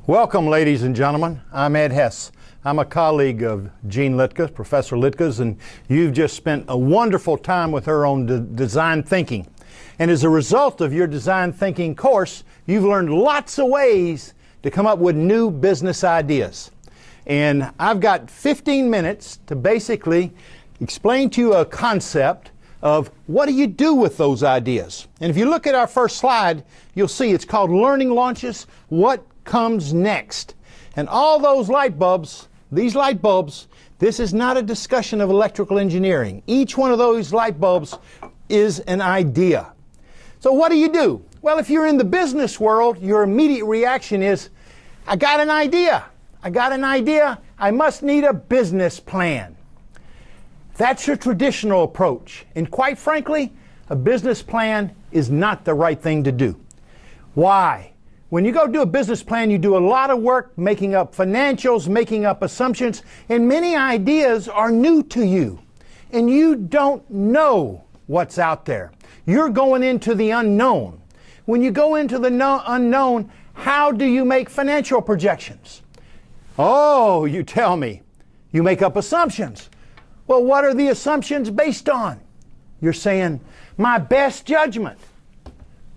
Welcome, ladies and gentlemen. I'm Ed Hess. I'm a colleague of Jean Littke, Professor Littke's, and you've just spent a wonderful time with her on design thinking. And as a result of your design thinking course, you've learned lots of ways to come up with new business ideas. And I've got 15 minutes to basically explain to you a concept of what do you do with those ideas. And if you look at our first slide, you'll see it's called Learning Launches, What Comes Next. And all those light bulbs, these light bulbs, this is not a discussion of electrical engineering. Each one of those light bulbs is an idea. So what do? Well, if you're in the business world, your immediate reaction is, I got an idea. I must need a business plan. That's your traditional approach. And quite frankly, a business plan is not the right thing to do. Why? When you go do a business plan, you do a lot of work making up financials, making up assumptions, and many ideas are new to you. And you don't know what's out there. You're going into the unknown. When you go into the unknown, how do you make financial projections? Oh, you tell me. You make up assumptions. Well, what are the assumptions based on? You're saying, my best judgment.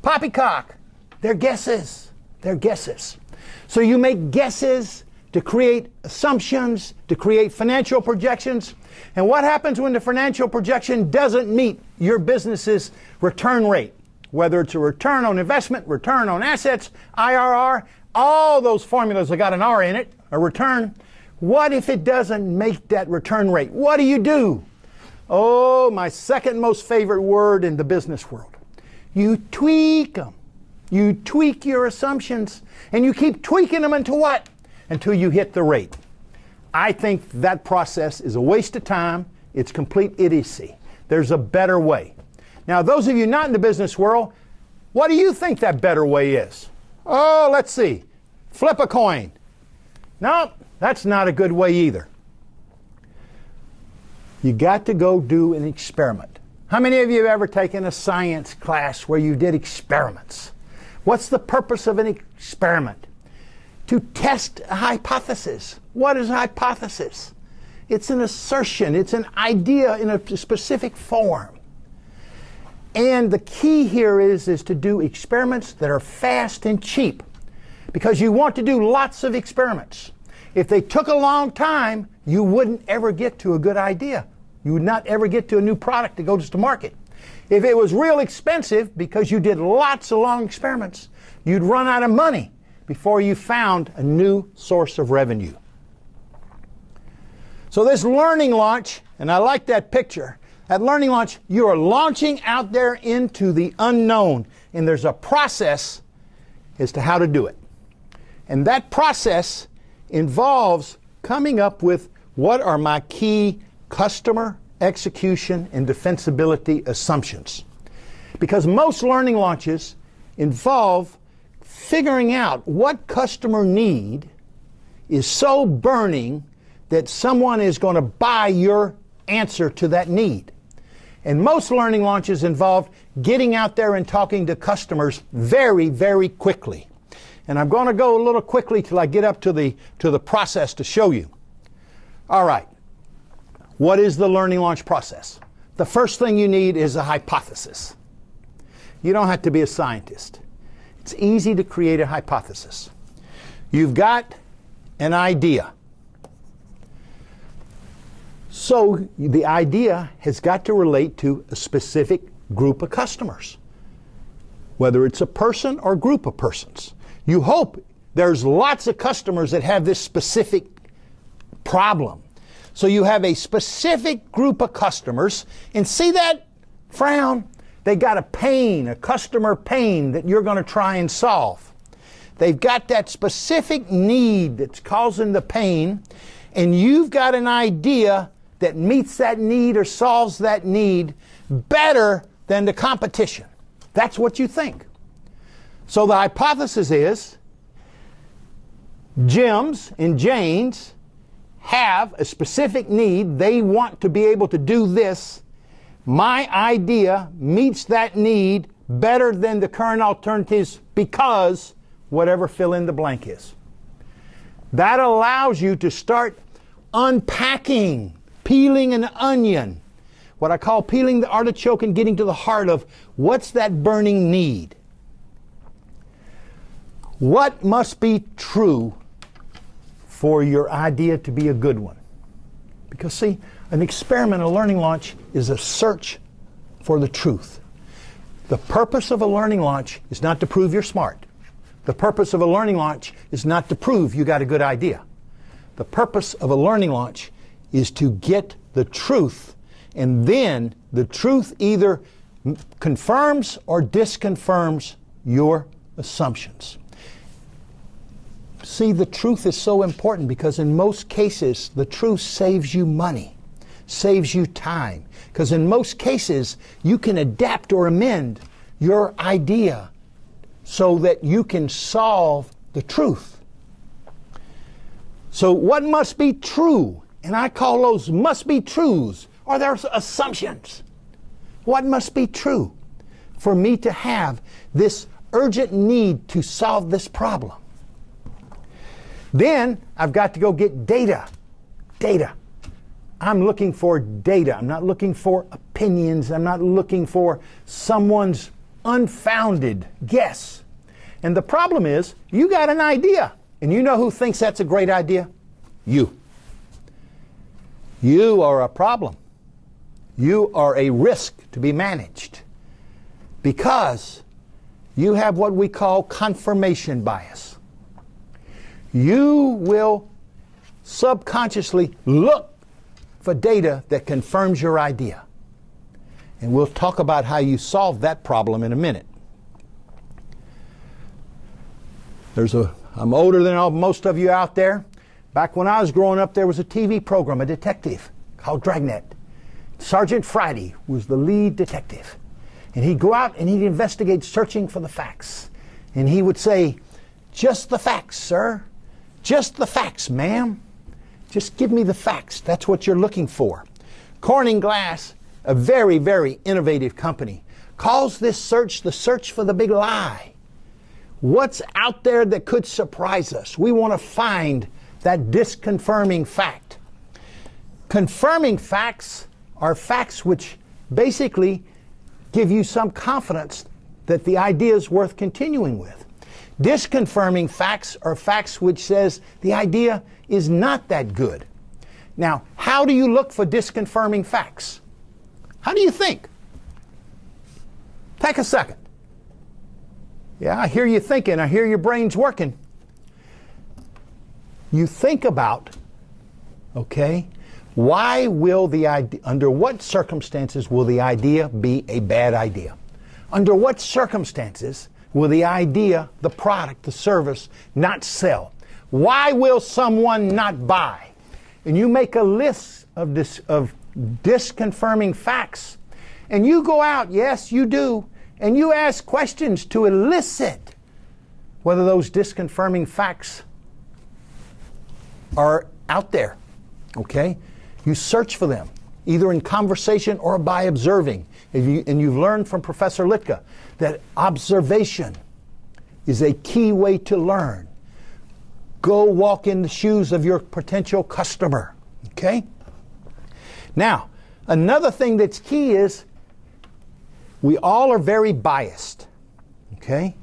Poppycock. They're guesses. They're guesses. So you make guesses to create assumptions, to create financial projections. And what happens when the financial projection doesn't meet your business's return rate? Whether it's a return on investment, return on assets, IRR, all those formulas that got an R in it, a return. What if it doesn't make that return rate? What do? Oh, my second most favorite word in the business world. You tweak them. You tweak your assumptions, and you keep tweaking them until what? Until you hit the rate. I think that process is a waste of time. It's complete idiocy. There's a better way. Now, those of you not in the business world, what do you think that better way is? Oh, let's see. Flip a coin. No, that's not a good way either. You got to go do an experiment. How many of you have ever taken a science class where you did experiments? What's the purpose of an experiment? To test a hypothesis. What is a hypothesis? It's an assertion. It's an idea in a specific form. And the key here is to do experiments that are fast and cheap, because you want to do lots of experiments. If they took a long time, you wouldn't ever get to a good idea. You would not ever get to a new product that goes to market. If it was real expensive, because you did lots of long experiments, you'd run out of money before you found a new source of revenue. So this learning launch, and I like that picture, at learning launch, you are launching out there into the unknown, and there's a process as to how to do it. And that process involves coming up with what are my key customer execution and defensibility assumptions. Because most learning launches involve figuring out what customer need is so burning that someone is going to buy your answer to that need. And most learning launches involve getting out there and talking to customers very, very quickly. And I'm going to go a little quickly till I get up to the process to show you. All right. What is the learning launch process? The first thing you need is a hypothesis. You don't have to be a scientist. It's easy to create a hypothesis. You've got an idea. So the idea has got to relate to a specific group of customers, whether it's a person or group of persons. You hope there's lots of customers that have this specific problem. So you have a specific group of customers, and see that frown? They got a pain, a customer pain that you're going to try and solve. They've got that specific need that's causing the pain, and you've got an idea that meets that need or solves that need better than the competition. That's what you think. So the hypothesis is Jim's and Jane's have a specific need. They want to be able to do this. My idea meets that need better than the current alternatives because whatever fill in the blank is. That allows you to start unpacking, peeling an onion. What I call peeling the artichoke and getting to the heart of what's that burning need. What must be true for your idea to be a good one? Because see, an experiment, a learning launch, is a search for the truth. The purpose of a learning launch is not to prove you're smart. The purpose of a learning launch is not to prove you got a good idea. The purpose of a learning launch is to get the truth, and then the truth either confirms or disconfirms your assumptions. See, the truth is so important because in most cases, the truth saves you money, saves you time. Because in most cases, you can adapt or amend your idea so that you can solve the truth. So what must be true? And I call those must be truths, or there's assumptions. What must be true for me to have this urgent need to solve this problem? Then I've got to go get data. Data. I'm looking for data. I'm not looking for opinions. I'm not looking for someone's unfounded guess. And the problem is, you got an idea. And you know who thinks that's a great idea? You. You are a problem. You are a risk to be managed. Because you have what we call confirmation bias. You will subconsciously look for data that confirms your idea. And we'll talk about how you solve that problem in a minute. I'm older than most of you out there. Back when I was growing up, there was a TV program, a detective called Dragnet. Sergeant Friday was the lead detective. And he'd go out and he'd investigate searching for the facts. And he would say, "Just the facts, sir. Just the facts, ma'am. Just give me the facts. That's what you're looking for." Corning Glass, a very, very innovative company, calls this search the search for the big lie. What's out there that could surprise us? We want to find that disconfirming fact. Confirming facts are facts which basically give you some confidence that the idea is worth continuing with. Disconfirming facts are facts which says the idea is not that good. Now, how do you look for disconfirming facts? How do you think? Take a second. Yeah, I hear you thinking. I hear your brain's working. You think about, okay, why will the idea, under what circumstances will the idea be a bad idea? Under what circumstances will the idea, the product, the service not sell? Why will someone not buy? And you make a list of disconfirming facts. And you go out, yes, you do, and you ask questions to elicit whether those disconfirming facts are out there. Okay? You search for them, either in conversation or by observing. And you've learned from Professor Litka that observation is a key way to learn. Go walk in the shoes of your potential customer. Okay? Now, another thing that's key is we all are very biased. Okay?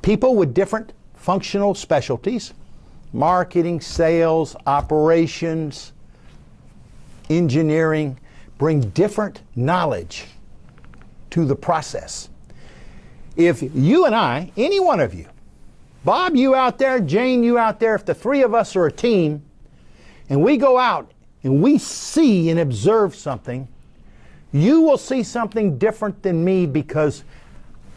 People with different functional specialties, marketing, sales, operations, engineering, bring different knowledge to the process. If you and I, any one of you, Bob, you out there, Jane, you out there, if the three of us are a team, and we go out and we see and observe something, you will see something different than me because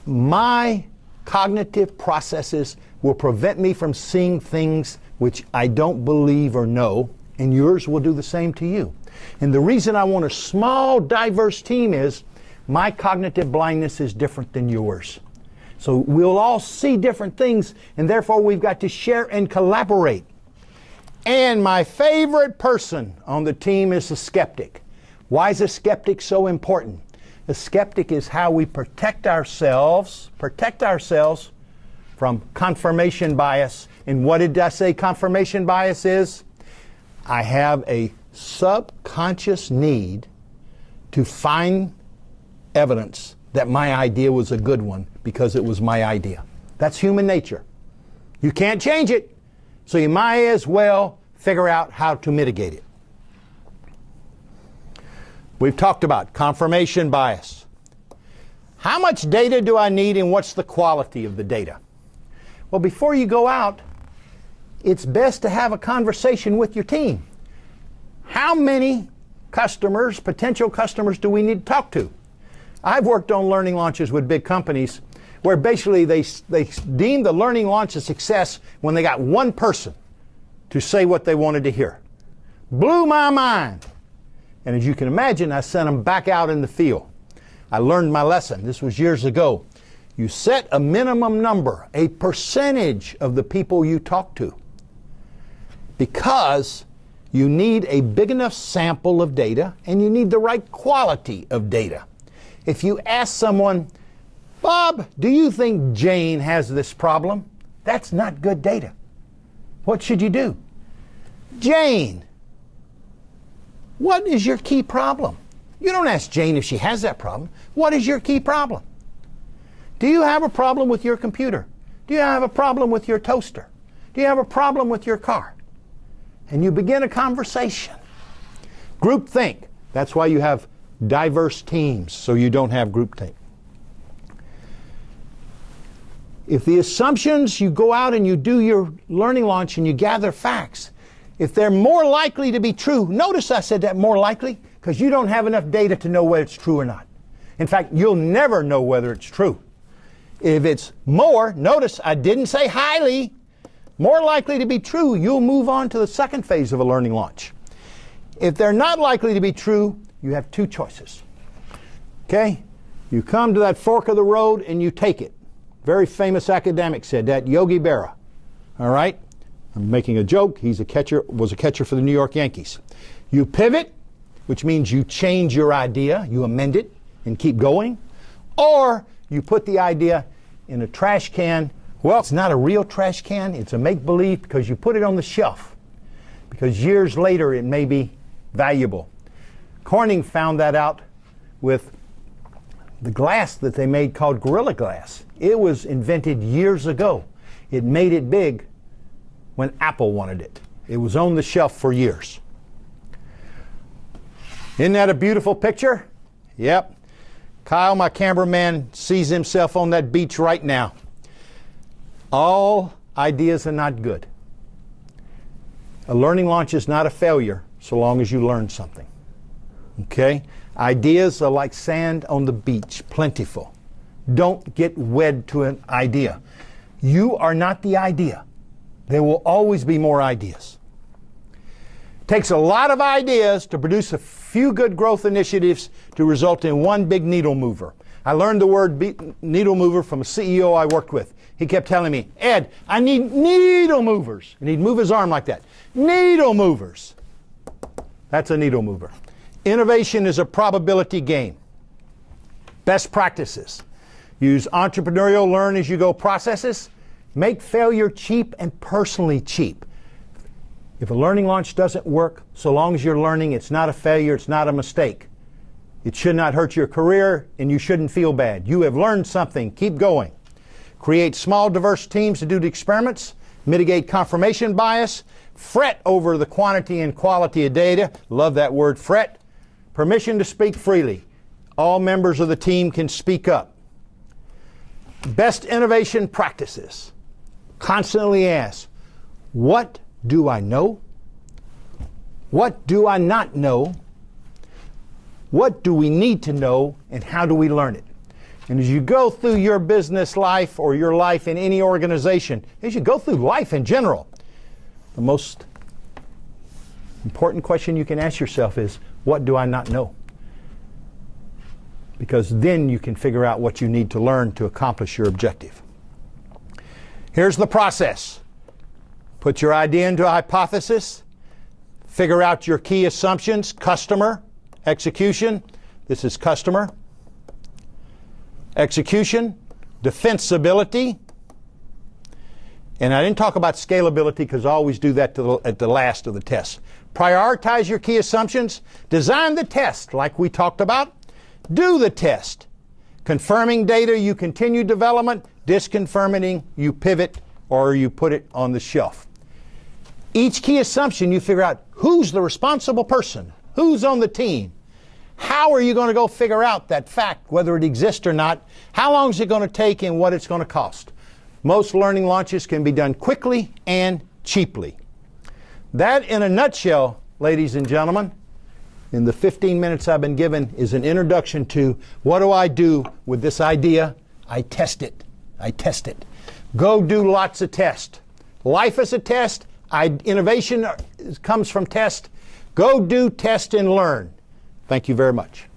my cognitive processes will prevent me from seeing things which I don't believe or know, and yours will do the same to you. And the reason I want a small, diverse team is my cognitive blindness is different than yours. So we'll all see different things, and therefore we've got to share and collaborate. And my favorite person on the team is a skeptic. Why is a skeptic so important? A skeptic is how we protect ourselves from confirmation bias And what did I say confirmation bias is? I have a subconscious need to find evidence that my idea was a good one because it was my idea. That's human nature. You can't change it, so you might as well figure out how to mitigate it. We've talked about confirmation bias. How much data do I need and what's the quality of the data? Well, before you go out, it's best to have a conversation with your team. How many customers, potential customers, do we need to talk to? I've worked on learning launches with big companies where basically they deemed the learning launch a success when they got one person to say what they wanted to hear. Blew my mind. And as you can imagine, I sent them back out in the field. I learned my lesson. This was years ago. You set a minimum number, a percentage of the people you talk to, because you need a big enough sample of data and you need the right quality of data. If you ask someone, Bob, do you think Jane has this problem? That's not good data. What should you do? Jane, what is your key problem? You don't ask Jane if she has that problem. What is your key problem? Do you have a problem with your computer? Do you have a problem with your toaster? Do you have a problem with your car? And you begin a conversation. Groupthink. That's why you have diverse teams, so you don't have groupthink. If the assumptions, you go out and you do your learning launch and you gather facts, if they're more likely to be true, notice I said that more likely, because you don't have enough data to know whether it's true or not. In fact, you'll never know whether it's true. If it's more, notice I didn't say highly, more likely to be true, you'll move on to the second phase of a learning launch. If they're not likely to be true, you have two choices. Okay? You come to that fork of the road and you take it. Very famous academic said that, Yogi Berra. All right? I'm making a joke. He's a catcher, was a catcher for the New York Yankees. You pivot, which means you change your idea, you amend it and keep going, or you put the idea in a trash can. Well, it's not a real trash can, it's a make-believe because you put it on the shelf, because years later it may be valuable. Corning found that out with the glass that they made called Gorilla Glass. It was invented years ago. It made it big when Apple wanted it. It was on the shelf for years. Isn't that a beautiful picture? Yep. Kyle, my cameraman, sees himself on that beach right now. All ideas are not good. A learning launch is not a failure so long as you learn something. Okay? Ideas are like sand on the beach, plentiful. Don't get wed to an idea. You are not the idea. There will always be more ideas. It takes a lot of ideas to produce a few good growth initiatives to result in one big needle mover. I learned the word needle mover from a CEO I worked with. He kept telling me, Ed, I need needle movers. And he'd move his arm like that. Needle movers. That's a needle mover. Innovation is a probability game. Best practices. Use entrepreneurial learn as you go processes. Make failure cheap and personally cheap. If a learning launch doesn't work, so long as you're learning, it's not a failure, it's not a mistake. It should not hurt your career and you shouldn't feel bad. You have learned something, keep going. Create small diverse teams to do the experiments. Mitigate confirmation bias. Fret over the quantity and quality of data. Love that word, fret. Permission to speak freely. All members of the team can speak up. Best innovation practices. Constantly ask, what do I know? What do I not know? What do we need to know, and how do we learn it? And as you go through your business life or your life in any organization, as you go through life in general, the most important question you can ask yourself is, what do I not know? Because then you can figure out what you need to learn to accomplish your objective. Here's the process. Put your idea into a hypothesis. Figure out your key assumptions. Customer, execution. This is customer. Execution, defensibility, And I didn't talk about scalability because I always do that at the last of the test. Prioritize your key assumptions. Design the test like we talked about. Do the test. Confirming data, you continue development. Disconfirming, you pivot or you put it on the shelf. Each key assumption, you figure out who's the responsible person, who's on the team. How are you going to go figure out that fact, whether it exists or not? How long is it going to take and what it's going to cost? Most learning launches can be done quickly and cheaply. That, in a nutshell, ladies and gentlemen, in the 15 minutes I've been given, is an introduction to what do I do with this idea? I test it. I test it. Go do lots of tests. Life is a test. Innovation comes from test. Go do, test, and learn. Thank you very much.